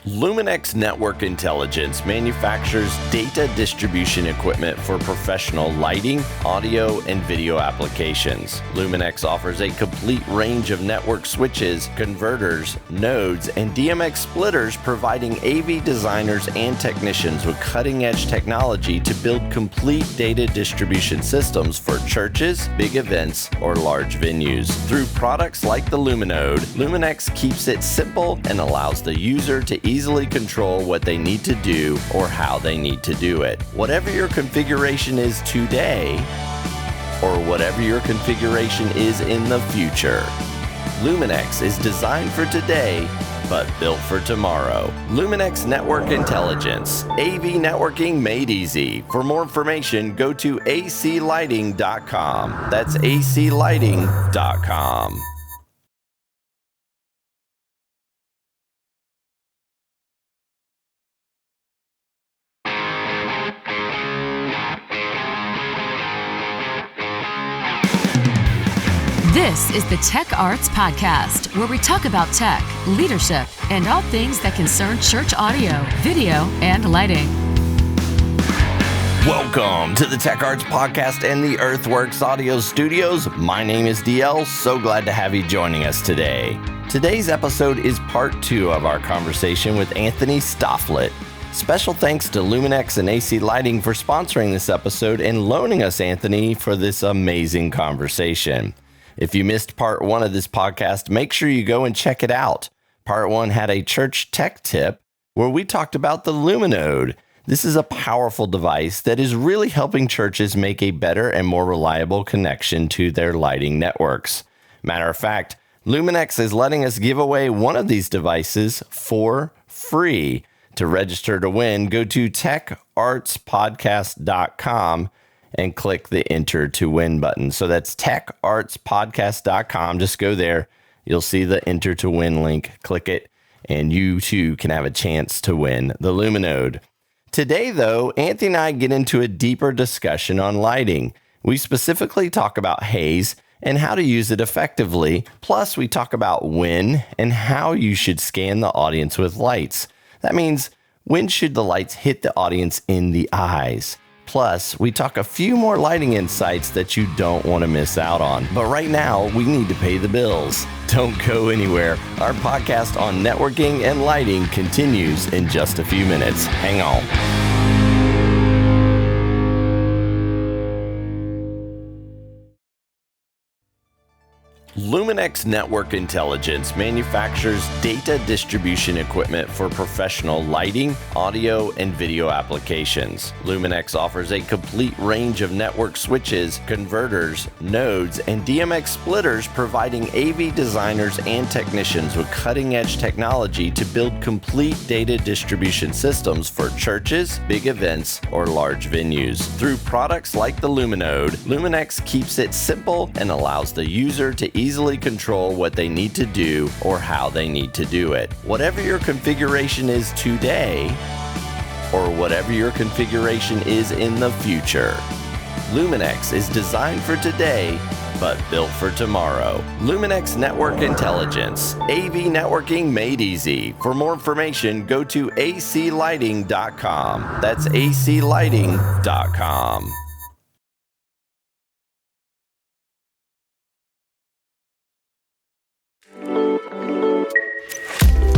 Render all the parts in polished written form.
Luminex Network Intelligence manufactures data distribution equipment for professional lighting, audio, and video applications. Luminex offers a complete range of network switches, converters, nodes, and DMX splitters, providing AV designers and technicians with cutting-edge technology to build complete data distribution systems for churches, big events, or large venues. Through products like the Luminode, Luminex keeps it simple and allows the user to easily control what they need to do or how they need to do it. Whatever your configuration is today, or whatever your configuration is in the future, Luminex is designed for today, but built for tomorrow. Luminex Network Intelligence, AV networking made easy. For more information, go to aclighting.com. That's aclighting.com. This is the Tech Arts Podcast, where we talk about tech, leadership, and all things that concern church audio, video, and lighting. Welcome to the Tech Arts Podcast and the Earthworks Audio Studios. My name is DL. So glad to have you joining us today. Today's episode is part 2 of our conversation with Anthony Stofflet. Special thanks to Luminex and AC Lighting for sponsoring this episode and loaning us Anthony for this amazing conversation. If you missed part 1 of this podcast, make sure you go and check it out. Part 1 had a church tech tip where we talked about the Luminode. This is a powerful device that is really helping churches make a better and more reliable connection to their lighting networks. Matter of fact, Luminex is letting us give away one of these devices for free. To register to win, go to techartspodcast.com and click the Enter to Win button. So that's techartspodcast.com. Just go there. You'll see the Enter to Win link. Click it, and you too can have a chance to win the Luminode. Today, though, Anthony and I get into a deeper discussion on lighting. We specifically talk about haze and how to use it effectively. Plus, we talk about when and how you should scan the audience with lights. That means, when should the lights hit the audience in the eyes? Plus, we talk a few more lighting insights that you don't want to miss out on. But right now, we need to pay the bills. Don't go anywhere. Our podcast on networking and lighting continues in just a few minutes. Hang on. Luminex Network Intelligence manufactures data distribution equipment for professional lighting, audio, and video applications. Luminex offers a complete range of network switches, converters, nodes, and DMX splitters, providing AV designers and technicians with cutting-edge technology to build complete data distribution systems for churches, big events, or large venues. Through products like the Luminode, Luminex keeps it simple and allows the user to easily control what they need to do or how they need to do it. Whatever your configuration is today, or whatever your configuration is in the future, Luminex is designed for today, but built for tomorrow. Luminex Network Intelligence, AV networking made easy. For more information, go to aclighting.com. That's aclighting.com.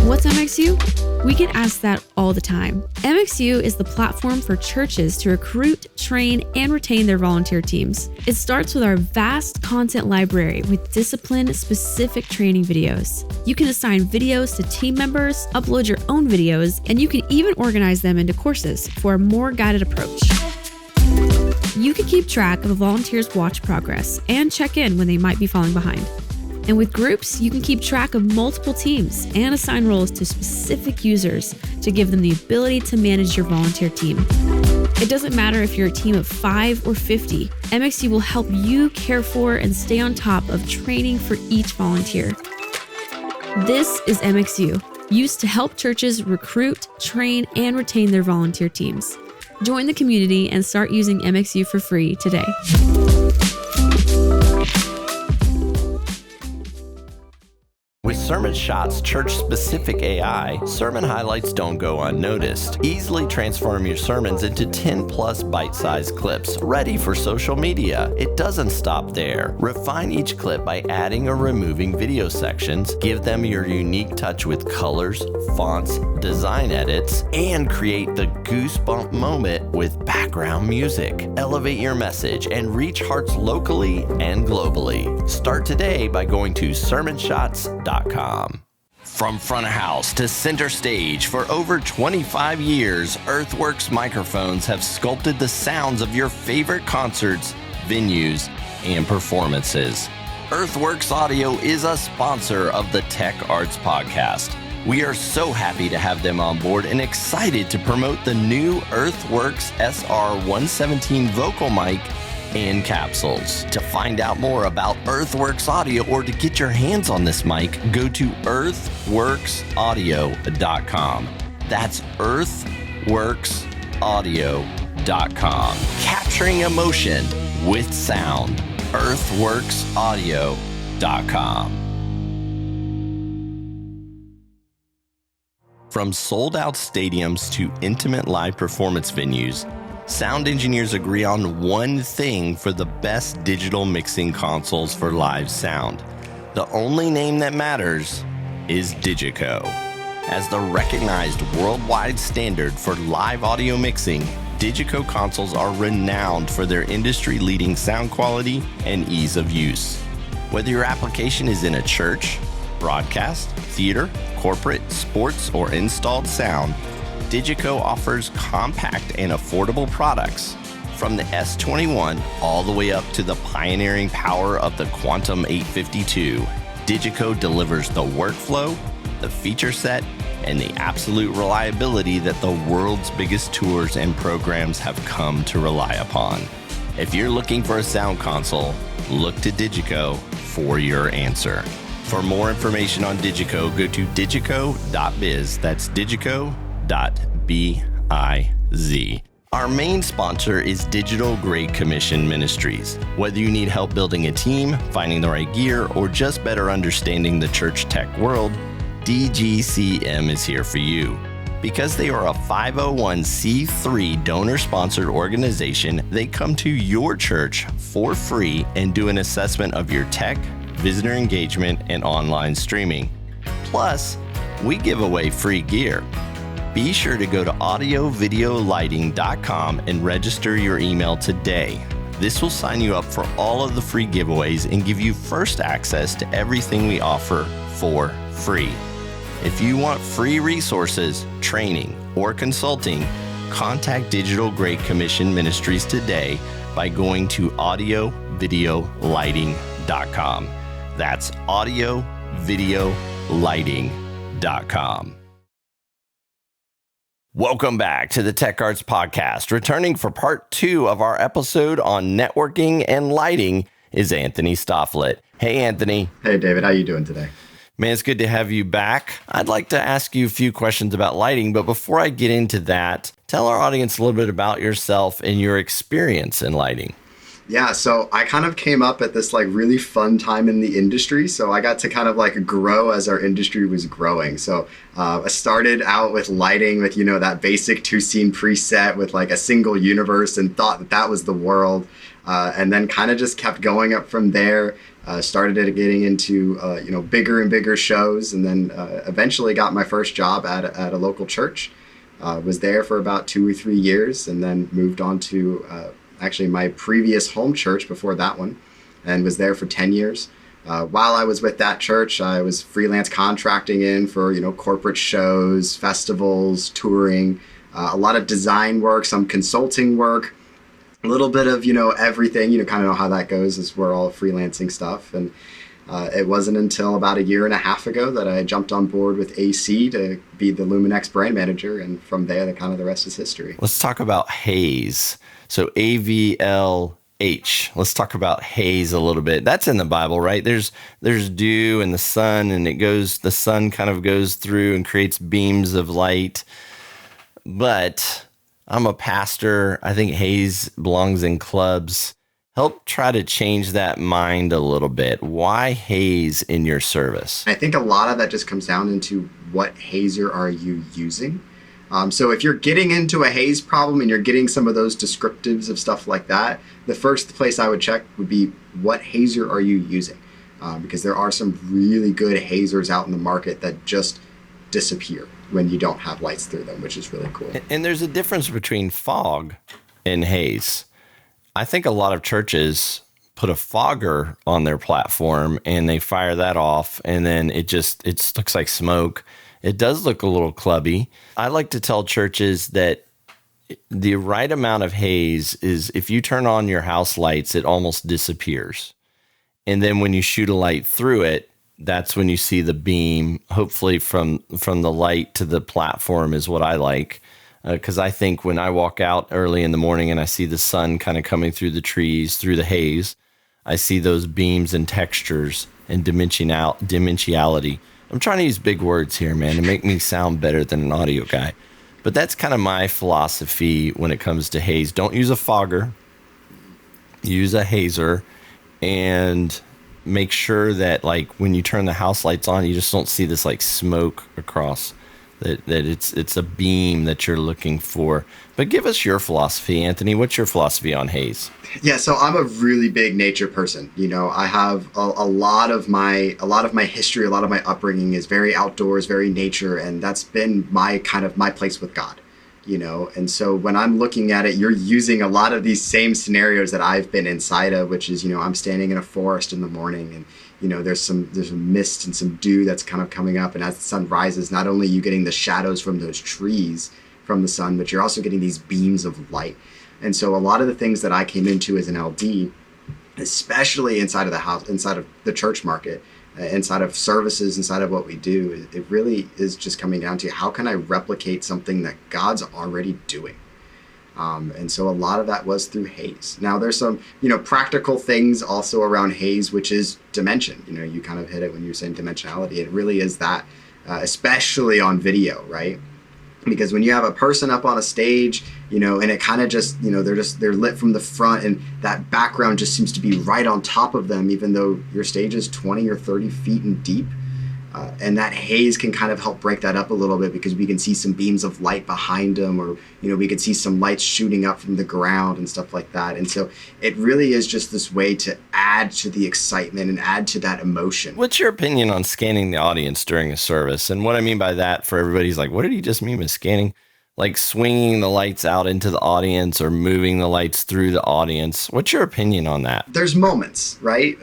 What's MXU? We get asked that all the time. MXU is the platform for churches to recruit, train, and retain their volunteer teams. It starts with our vast content library with discipline-specific training videos. You can assign videos to team members, upload your own videos, and you can even organize them into courses for a more guided approach. You can keep track of a volunteer's watch progress and check in when they might be falling behind. And with groups, you can keep track of multiple teams and assign roles to specific users to give them the ability to manage your volunteer team. It doesn't matter if you're a team of 5 or 50, MXU will help you care for and stay on top of training for each volunteer. This is MXU, used to help churches recruit, train, and retain their volunteer teams. Join the community and start using MXU for free today. With Sermon Shot's church-specific AI, sermon highlights don't go unnoticed. Easily transform your sermons into 10-plus bite-sized clips, ready for social media. It doesn't stop there. Refine each clip by adding or removing video sections, give them your unique touch with colors, fonts, design edits, and create the goosebump moment with background music. Elevate your message and reach hearts locally and globally. Start today by going to sermonshots.com. From front of house to center stage, for over 25 years, Earthworks microphones have sculpted the sounds of your favorite concerts, venues, and performances. Earthworks Audio is a sponsor of the Tech Arts Podcast. We are so happy to have them on board and excited to promote the new Earthworks SR117 vocal mic and capsules. To find out more about Earthworks Audio or to get your hands on this mic, go to earthworksaudio.com. That's earthworksaudio.com. Capturing emotion with sound. earthworksaudio.com. From sold-out stadiums to intimate live performance venues, sound engineers agree on one thing for the best digital mixing consoles for live sound. The only name that matters is DiGiCo. As the recognized worldwide standard for live audio mixing, DiGiCo consoles are renowned for their industry-leading sound quality and ease of use. Whether your application is in a church, broadcast, theater, corporate, sports, or installed sound, DiGiCo offers compact and affordable products. From the S21 all the way up to the pioneering power of the Quantum 852, DiGiCo delivers the workflow, the feature set, and the absolute reliability that the world's biggest tours and programs have come to rely upon. If you're looking for a sound console, look to DiGiCo for your answer. For more information on DiGiCo, go to digico.biz. That's digico.biz. Our main sponsor is Digital Great Commission Ministries. Whether you need help building a team, finding the right gear, or just better understanding the church tech world, DGCM is here for you. Because they are a 501c3 donor-sponsored organization, they come to your church for free and do an assessment of your tech, visitor engagement, and online streaming. Plus, we give away free gear. Be sure to go to audiovideolighting.com and register your email today. This will sign you up for all of the free giveaways and give you first access to everything we offer for free. If you want free resources, training, or consulting, contact Digital Great Commission Ministries today by going to audiovideolighting.com. That's audiovideolighting.com. Welcome back to the Tech Arts Podcast. Returning for part 2 of our episode on networking and lighting is Anthony Stofflet. Hey, Anthony. Hey, David. How you doing today? Man, it's good to have you back. I'd like to ask you a few questions about lighting, but before I get into that, tell our audience a little bit about yourself and your experience in lighting. Yeah, so I kind of came up at this really fun time in the industry. So I got to kind of grow as our industry was growing. So I started out with lighting with, that basic 2-scene preset with a single universe and thought that was the world. And then kind of just kept going up from there. Started getting into, bigger and bigger shows, and then eventually got my first job at a local church. Was there for about 2 or 3 years, and then moved on to actually my previous home church before that one, and was there for 10 years. While I was with that church, I was freelance contracting in for, corporate shows, festivals, touring, a lot of design work, some consulting work, a little bit of, everything, kind of know how that goes as we're all freelancing stuff. And it wasn't until about 1.5 years ago that I jumped on board with AC to be the Luminex brand manager. And from there, the rest is history. Let's talk about haze. So AVLH. Let's talk about haze a little bit. That's in the Bible, right? There's dew and the sun, and the sun kind of goes through and creates beams of light. But I'm a pastor. I think haze belongs in clubs. Help try to change that mind a little bit. Why haze in your service? I think a lot of that just comes down into what hazer are you using. So if you're getting into a haze problem and you're getting some of those descriptives of stuff like that, the first place I would check would be what hazer are you using? Because there are some really good hazers out in the market that just disappear when you don't have lights through them, which is really cool. And there's a difference between fog and haze. I think a lot of churches put a fogger on their platform and they fire that off, and then it looks like smoke. It does look a little clubby. I like to tell churches that the right amount of haze is if you turn on your house lights, it almost disappears. And then when you shoot a light through it, that's when you see the beam, hopefully from the light to the platform is what I like. Because I think when I walk out early in the morning and I see the sun kind of coming through the trees, through the haze, I see those beams and textures and dimensionality. I'm trying to use big words here, man, to make me sound better than an audio guy. But that's kind of my philosophy when it comes to haze. Don't use a fogger. Use a hazer, and make sure that, like, when you turn the house lights on, you just don't see this like smoke across. That it's a beam that you're looking for. But give us your philosophy, Anthony. What's your philosophy on haze? Yeah, so I'm a really big nature person. You know, I have a lot of my history, a lot of my upbringing is very outdoors, very nature, and that's been my place with God. You know, and so when I'm looking at it, you're using a lot of these same scenarios that I've been inside of, which is, you know, I'm standing in a forest in the morning, and you know, there's some mist and some dew that's kind of coming up, and as the sun rises, not only are you getting the shadows from those trees from the sun, but you're also getting these beams of light. And so a lot of the things that I came into as an LD, especially inside of the house, inside of the church market, inside of services, inside of what we do, it really is just coming down to how can I replicate something that God's already doing? And so a lot of that was through haze. Now there's some, you know, practical things also around haze, which is dimension. You know, you kind of hit it when you were saying dimensionality. It really is that, especially on video, right? Because when you have a person up on a stage, you know, and it kind of just, you know, they're lit from the front, and that background just seems to be right on top of them, even though your stage is 20 or 30 feet in deep. And that haze can kind of help break that up a little bit, because we can see some beams of light behind them, or, you know, we could see some lights shooting up from the ground and stuff like that. And so it really is just this way to add to the excitement and add to that emotion. What's your opinion on scanning the audience during a service? And what I mean by that, for everybody's like, what did he just mean by scanning? Like swinging the lights out into the audience or moving the lights through the audience. What's your opinion on that? There's moments, right?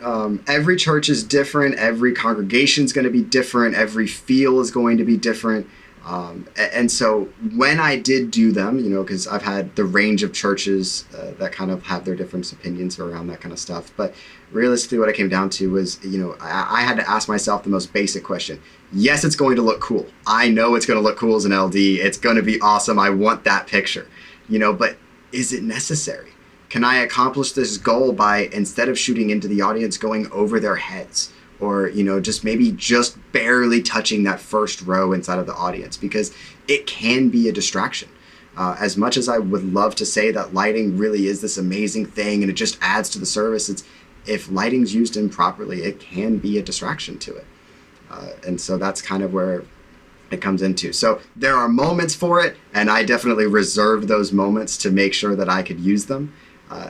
Every church is different. Every congregation is going to be different. Every feel is going to be different. And so when I did do them, you know, because I've had the range of churches that kind of have their different opinions around that kind of stuff. But realistically, what I came down to was, you know, I had to ask myself the most basic question. Yes, it's going to look cool. I know it's going to look cool as an LD. It's going to be awesome. I want that picture, you know, but is it necessary? Can I accomplish this goal by, instead of shooting into the audience, going over their heads? Or, you know, just barely touching that first row inside of the audience, because it can be a distraction. As much as I would love to say that lighting really is this amazing thing and it just adds to the service, if lighting's used improperly, it can be a distraction to it. And so that's kind of where it comes into. So there are moments for it, and I definitely reserved those moments to make sure that I could use them.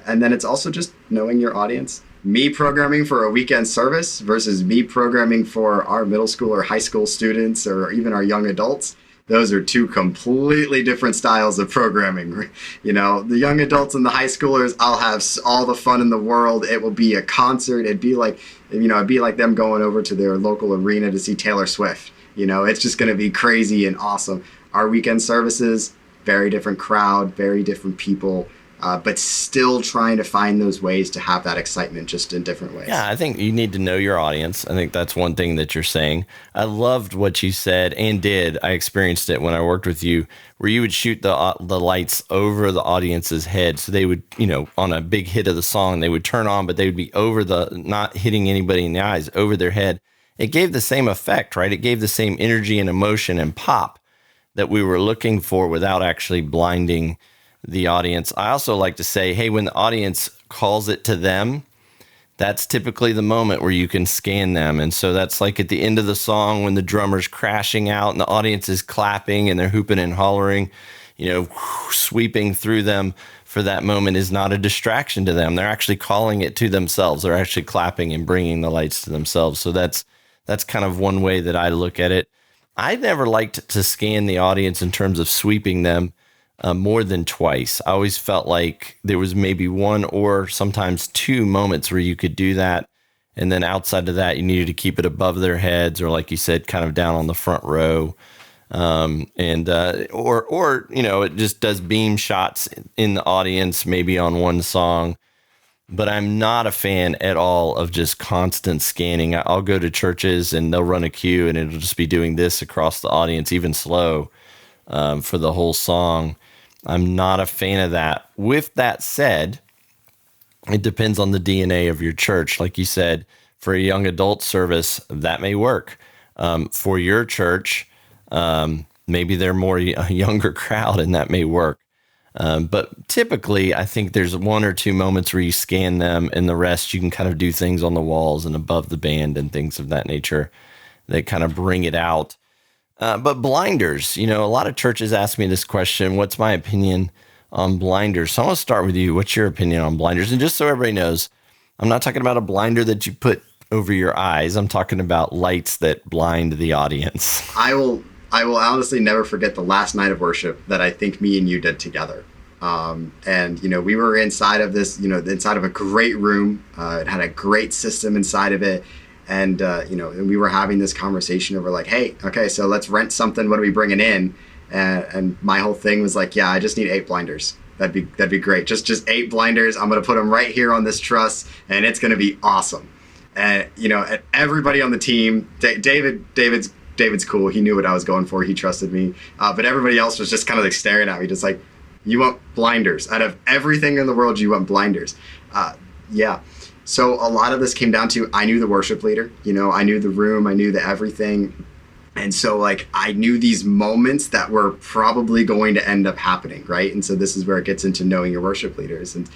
And then it's also just knowing your audience. Me programming for a weekend service versus me programming for our middle school or high school students or even our young adults. Those are two completely different styles of programming. You know, the young adults and the high schoolers, I'll have all the fun in the world. It will be a concert. It'd be like them going over to their local arena to see Taylor Swift. You know, it's just going to be crazy and awesome. Our weekend services, very different crowd, very different people. But still trying to find those ways to have that excitement just in different ways. Yeah, I think you need to know your audience. I think that's one thing that you're saying. I loved what you said and did. I experienced it when I worked with you, where you would shoot the lights over the audience's head. So they would, you know, on a big hit of the song, they would turn on, but they would be over not hitting anybody in the eyes, over their head. It gave the same effect, right? It gave the same energy and emotion and pop that we were looking for without actually blinding the audience. I also like to say, hey, when the audience calls it to them, that's typically the moment where you can scan them. And so that's like at the end of the song when the drummer's crashing out and the audience is clapping and they're hooping and hollering, sweeping through them for that moment is not a distraction to them. They're actually calling it to themselves. They're actually clapping and bringing the lights to themselves. So that's kind of one way that I look at it. I never liked to scan the audience in terms of sweeping them more than twice. I always felt like there was maybe one or sometimes two moments where you could do that. And then outside of that, you needed to keep it above their heads or, like you said, kind of down on the front row. It just does beam shots in the audience, maybe on one song. But I'm not a fan at all of just constant scanning. I'll go to churches and they'll run a queue and it'll just be doing this across the audience, even slow, for the whole song. I'm not a fan of that. With that said, it depends on the DNA of your church. Like you said, for a young adult service, that may work. For your church, maybe they're more a younger crowd and that may work. But typically, I think there's one or two moments where you scan them and the rest you can kind of do things on the walls and above the band and things of that nature that kind of bring it out. But blinders, a lot of churches ask me this question, what's my opinion on blinders? So I want to start with you. What's your opinion on blinders? And just so everybody knows, I'm not talking about a blinder that you put over your eyes. I'm talking about lights that blind the audience. I will honestly never forget the last night of worship that I think me and you did together. We were inside of this, inside of a great room. It had a great system inside of it. And we were having this conversation over like, hey, okay, so let's rent something. What are we bringing in? And my whole thing was like, yeah, I just need 8 blinders. That'd be great. Just 8 blinders. I'm going to put them right here on this truss and it's going to be awesome. And, and everybody on the team, David's cool. He knew what I was going for. He trusted me. But everybody else was just kind of like staring at me, just like, you want blinders. Out of everything in the world, you want blinders. Yeah. So a lot of this came down to, I knew the worship leader, I knew the room, I knew the everything. And so like, I knew these moments that were probably going to end up happening, right? And so this is where it gets into knowing your worship leaders. And,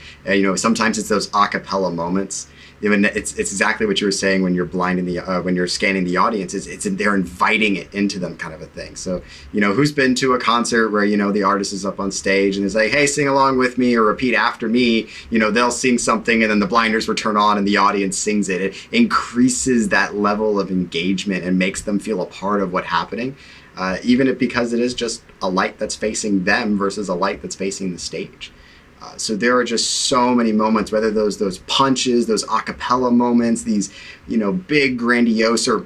sometimes it's those a cappella moments. It's exactly what you were saying when you're blinding when you're scanning the audience. They're inviting it into them, kind of a thing. So who's been to a concert where the artist is up on stage and is like, hey, sing along with me or repeat after me. They'll sing something and then the blinders will turn on and the audience sings it. It increases that level of engagement and makes them feel a part of what's happening, because it is just a light that's facing them versus a light that's facing the stage. So there are just so many moments, whether those punches, those a cappella moments, these, big grandiose, or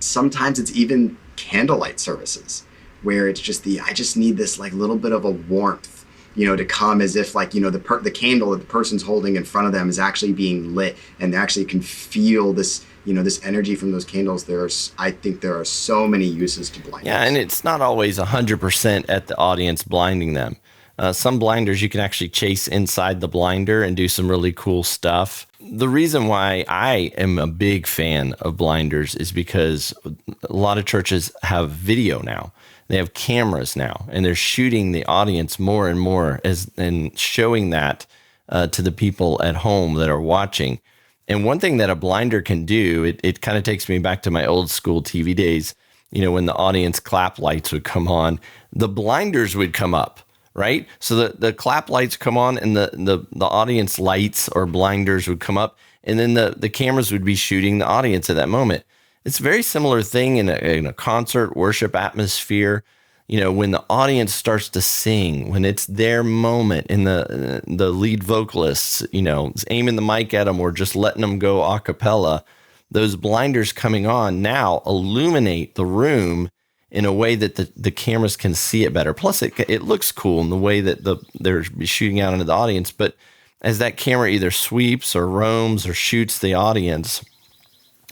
sometimes it's even candlelight services where it's just I just need this like little bit of a warmth, to come as if like, the candle that the person's holding in front of them is actually being lit and they actually can feel this, this energy from those candles. I think there are so many uses to blinders. Yeah, and it's not always 100% at the audience blinding them. Some blinders you can actually chase inside the blinder and do some really cool stuff. The reason why I am a big fan of blinders is because a lot of churches have video now. They have cameras now, and they're shooting the audience more and more and showing that to the people at home that are watching. And one thing that a blinder can do, it kind of takes me back to my old school TV days, when the audience clap lights would come on, the blinders would come up. Right? So the clap lights come on and the audience lights or blinders would come up and then the cameras would be shooting the audience at that moment. It's a very similar thing in a concert worship atmosphere. When the audience starts to sing, when it's their moment and the lead vocalists, aiming the mic at them or just letting them go a cappella, those blinders coming on now illuminate the room in a way that the cameras can see it better. Plus, it looks cool in the way that they're shooting out into the audience. But as that camera either sweeps or roams or shoots the audience,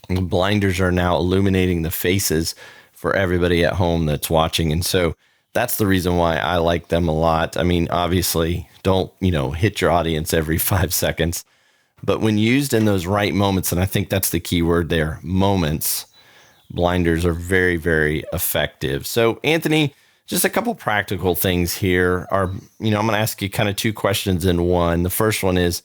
the blinders are now illuminating the faces for everybody at home that's watching. And so that's the reason why I like them a lot. I mean, obviously, don't hit your audience every 5 seconds. But when used in those right moments, and I think that's the key word there, moments, blinders are very, very effective. So, Anthony, just a couple practical things here. I'm going to ask you kind of 2 questions in one. The first one is,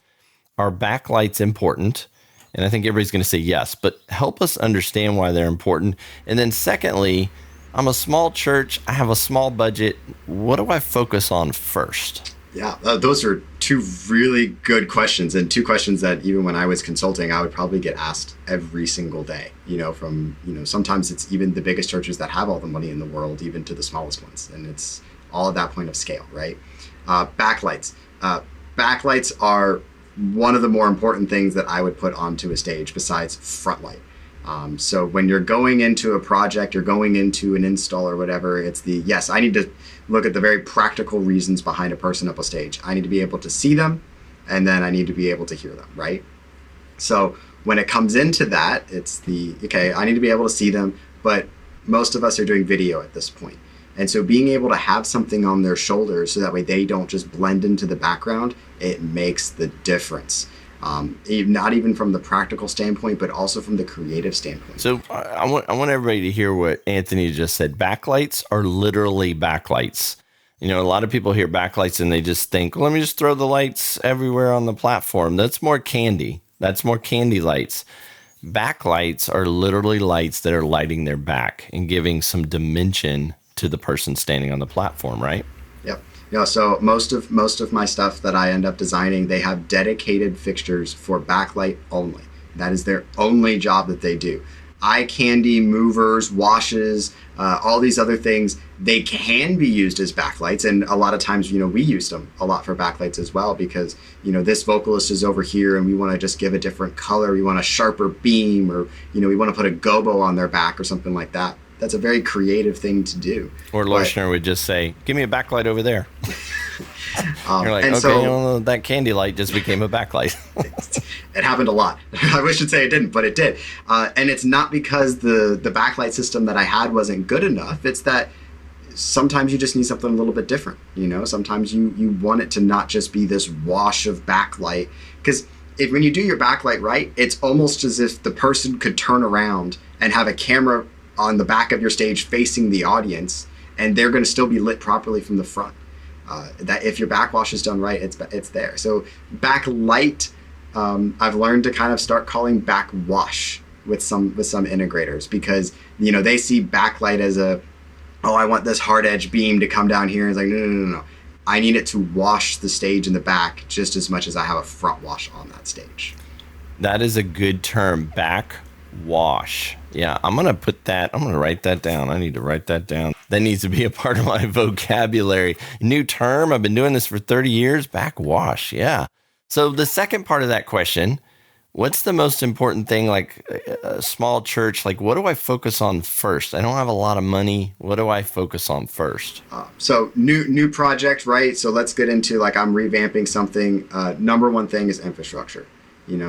are backlights important? And I think everybody's going to say yes, but help us understand why they're important. And then secondly, I'm a small church. I have a small budget. What do I focus on first? Yeah, those are two really good questions, and two questions that even when I was consulting, I would probably get asked every single day, from, sometimes it's even the biggest churches that have all the money in the world, even to the smallest ones. And it's all at that point of scale, right? Backlights. Backlights are one of the more important things that I would put onto a stage besides front light. So when you're going into a project, you're going into an install or whatever, yes, I need to look at the very practical reasons behind a person up a stage. I need to be able to see them, and then I need to be able to hear them, right? So when it comes into that, I need to be able to see them, but most of us are doing video at this point. And so being able to have something on their shoulders so that way they don't just blend into the background, it makes the difference. Not even from the practical standpoint, but also from the creative standpoint. So I want everybody to hear what Anthony just said. Backlights are literally backlights. A lot of people hear backlights and they just think, well, let me just throw the lights everywhere on the platform. That's more candy. That's more candy lights. Backlights are literally lights that are lighting their back and giving some dimension to the person standing on the platform, right? Yep. So most of my stuff that I end up designing, they have dedicated fixtures for backlight only. That is their only job that they do. Eye candy, movers, washes, all these other things, they can be used as backlights. And a lot of times, we use them a lot for backlights as well because, this vocalist is over here and we want to just give a different color. We want a sharper beam, or, we want to put a gobo on their back or something like that. That's a very creative thing to do. Or Loishner would just say, give me a backlight over there. You're like, and okay, so, that candy light just became a backlight. It happened a lot. I wish I'd say it didn't, but it did. And it's not because the backlight system that I had wasn't good enough. It's that sometimes you just need something a little bit different. Sometimes you want it to not just be this wash of backlight. Because when you do your backlight right, it's almost as if the person could turn around and have a camera on the back of your stage facing the audience, and they're going to still be lit properly from the front. That if your backwash is done right, it's there. So backlight, I've learned to kind of start calling backwash with some integrators, because they see backlight as I want this hard edge beam to come down here. And it's like no. I need it to wash the stage in the back just as much as I have a front wash on that stage. That is a good term, backwash. Yeah, I'm going to write that down. I need to write that down. That needs to be a part of my vocabulary. New term. I've been doing this for 30 years. Backwash. Yeah. So the second part of that question, what's the most important thing, like a small church? Like, what do I focus on first? I don't have a lot of money. What do I focus on first? So new project, right? So let's get into I'm revamping something. Number one thing is infrastructure.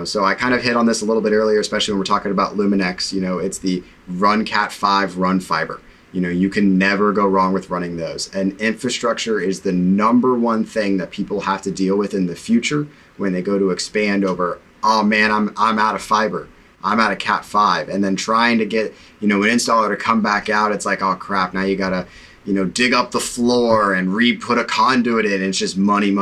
So I kind of hit on this a little bit earlier, especially when we're talking about Luminex. It's the run Cat 5, run fiber. You can never go wrong with running those. And infrastructure is the number one thing that people have to deal with in the future when they go to expand over, oh man, I'm out of fiber. I'm out of Cat 5. And then trying to get, an installer to come back out, it's like, oh crap, now you gotta, dig up the floor and re-put a conduit in. It's just money.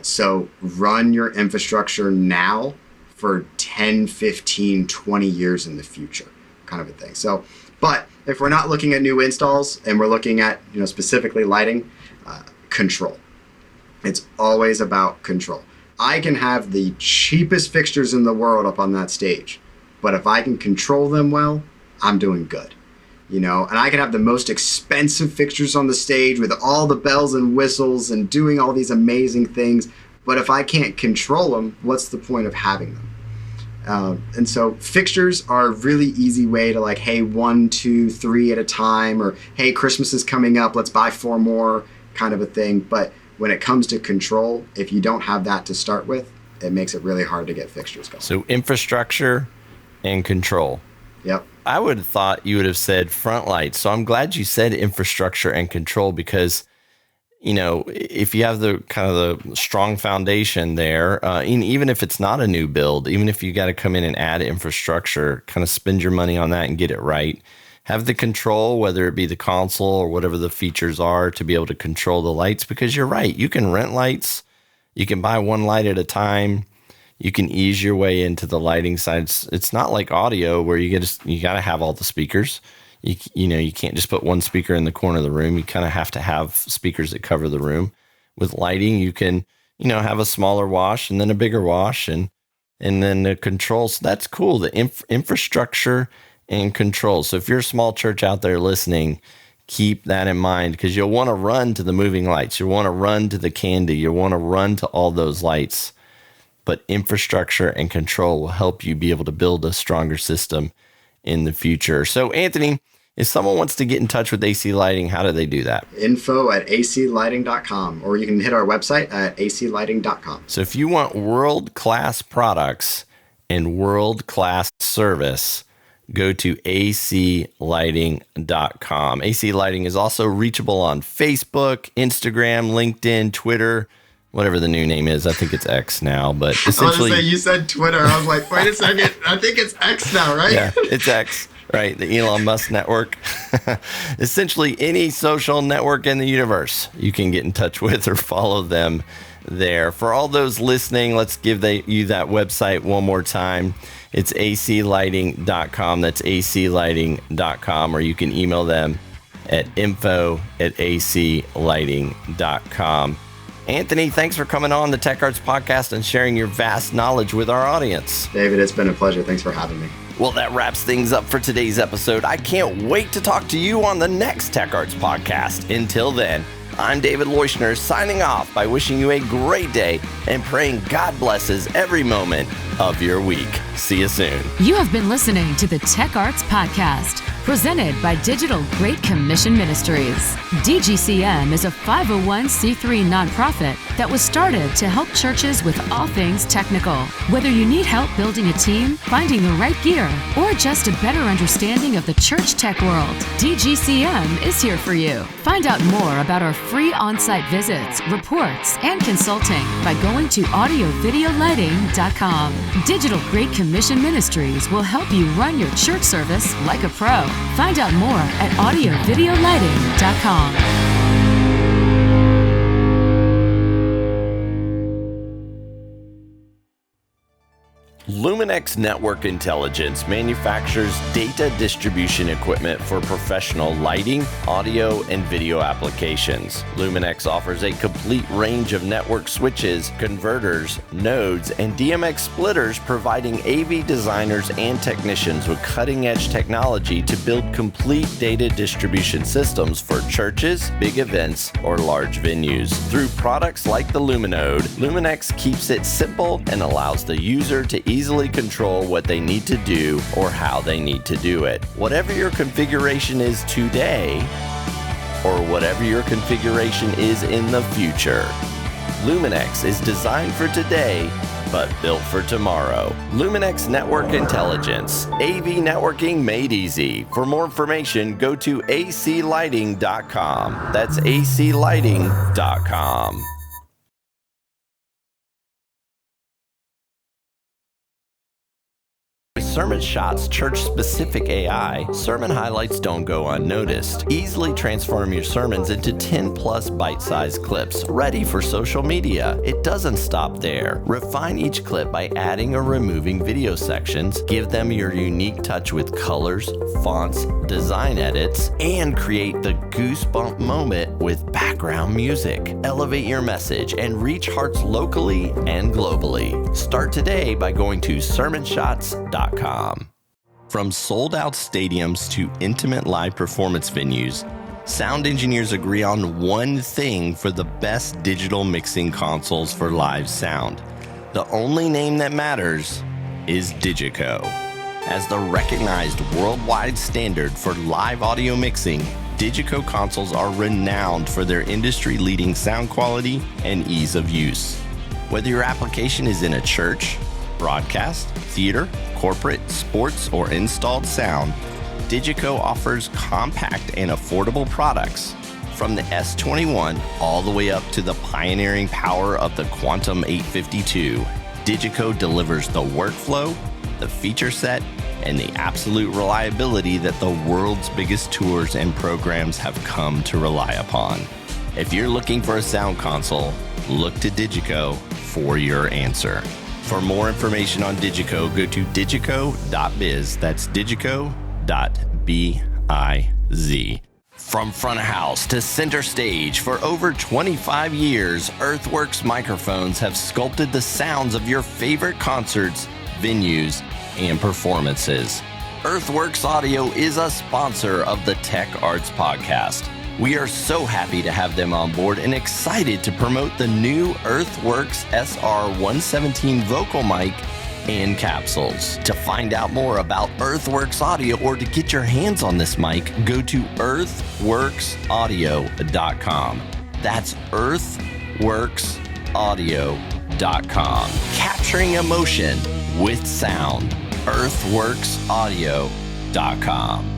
So run your infrastructure now for 10, 15, 20 years in the future, kind of a thing. So, but if we're not looking at new installs and we're looking at, specifically lighting, control. It's always about control. I can have the cheapest fixtures in the world up on that stage, but if I can control them well, I'm doing good. And I can have the most expensive fixtures on the stage with all the bells and whistles and doing all these amazing things. But if I can't control them, what's the point of having them? And so fixtures are a really easy way to hey, 1, 2, 3 at a time, or hey, Christmas is coming up, let's buy 4 more, kind of a thing. But when it comes to control, if you don't have that to start with, it makes it really hard to get fixtures going. So infrastructure and control. Yep. I would have thought you would have said front lights. So I'm glad you said infrastructure and control, because, if you have the kind of the strong foundation there, even if it's not a new build, even if you got to come in and add infrastructure, kind of spend your money on that and get it right. Have the control, whether it be the console or whatever the features are, to be able to control the lights, because you're right. You can rent lights You can buy one light at a time. You can ease your way into the lighting side. It's not like audio where you got to have all the speakers. You can't just put one speaker in the corner of the room. You kind of have to have speakers that cover the room. With lighting, you can, have a smaller wash and then a bigger wash and then the controls. So that's cool. The infrastructure and control. So if you're a small church out there listening, keep that in mind, because you'll want to run to the moving lights. You'll want to run to the candy. You'll want to run to all those lights. But infrastructure and control will help you be able to build a stronger system in the future. So Anthony, if someone wants to get in touch with AC Lighting, how do they do that? info@aclighting.com, or you can hit our website at aclighting.com. So if you want world-class products and world-class service, go to aclighting.com. AC Lighting is also reachable on Facebook, Instagram, LinkedIn, Twitter, whatever the new name is. I think it's X now, but essentially... I was going to say, you said Twitter. I was like, wait a second. I think it's X now, right? Yeah, it's X, right? The Elon Musk network. Essentially, any social network in the universe, you can get in touch with or follow them there. For all those listening, let's give you that website one more time. It's aclighting.com. That's aclighting.com, or you can email them at info@aclighting.com. Anthony, thanks for coming on the Tech Arts Podcast and sharing your vast knowledge with our audience. David, it's been a pleasure. Thanks for having me. Well, that wraps things up for today's episode. I can't wait to talk to you on the next Tech Arts Podcast. Until then, I'm David Leuschner, signing off by wishing you a great day and praying God blesses every moment of your week. See you soon. You have been listening to the Tech Arts Podcast, presented by Digital Great Commission Ministries. DGCM is a 501c3 nonprofit that was started to help churches with all things technical. Whether you need help building a team, finding the right gear, or just a better understanding of the church tech world, DGCM is here for you. Find out more about our free on-site visits, reports, and consulting by going to audiovideolighting.com. Digital Great Commission Ministries will help you run your church service like a pro. Find out more at audiovideolighting.com. Luminex Network Intelligence manufactures data distribution equipment for professional lighting, audio, and video applications. Luminex offers a complete range of network switches, converters, nodes, and DMX splitters, providing AV designers and technicians with cutting-edge technology to build complete data distribution systems for churches, big events, or large venues. Through products like the Luminode, Luminex keeps it simple and allows the user to easily control what they need to do or how they need to do it. Whatever your configuration is today, or whatever your configuration is in the future, Luminex is designed for today, but built for tomorrow. Luminex Network Intelligence, AV networking made easy. For more information, go to aclighting.com. That's aclighting.com. Sermon Shots church-specific AI, sermon highlights don't go unnoticed. Easily transform your sermons into 10-plus bite-sized clips, ready for social media. It doesn't stop there. Refine each clip by adding or removing video sections, give them your unique touch with colors, fonts, design edits, and create the goosebump moment with background music. Elevate your message and reach hearts locally and globally. Start today by going to sermonshots.com. From sold-out stadiums to intimate live performance venues, sound engineers agree on one thing for the best digital mixing consoles for live sound. The only name that matters is DiGiCo. As the recognized worldwide standard for live audio mixing, DiGiCo consoles are renowned for their industry-leading sound quality and ease of use. Whether your application is in a church, broadcast, theater, corporate, sports, or installed sound, DiGiCo offers compact and affordable products. From the S21 all the way up to the pioneering power of the Quantum 852, DiGiCo delivers the workflow, the feature set, and the absolute reliability that the world's biggest tours and programs have come to rely upon. If you're looking for a sound console, look to DiGiCo for your answer. For more information on DiGiCo, go to digico.biz. That's digico.biz. From front of house to center stage, for over 25 years, Earthworks microphones have sculpted the sounds of your favorite concerts, venues, and performances. Earthworks Audio is a sponsor of the Tech Arts Podcast. We are so happy to have them on board and excited to promote the new Earthworks SR117 vocal mic and capsules. To find out more about Earthworks Audio or to get your hands on this mic, go to earthworksaudio.com. That's earthworksaudio.com. Capturing emotion with sound. earthworksaudio.com.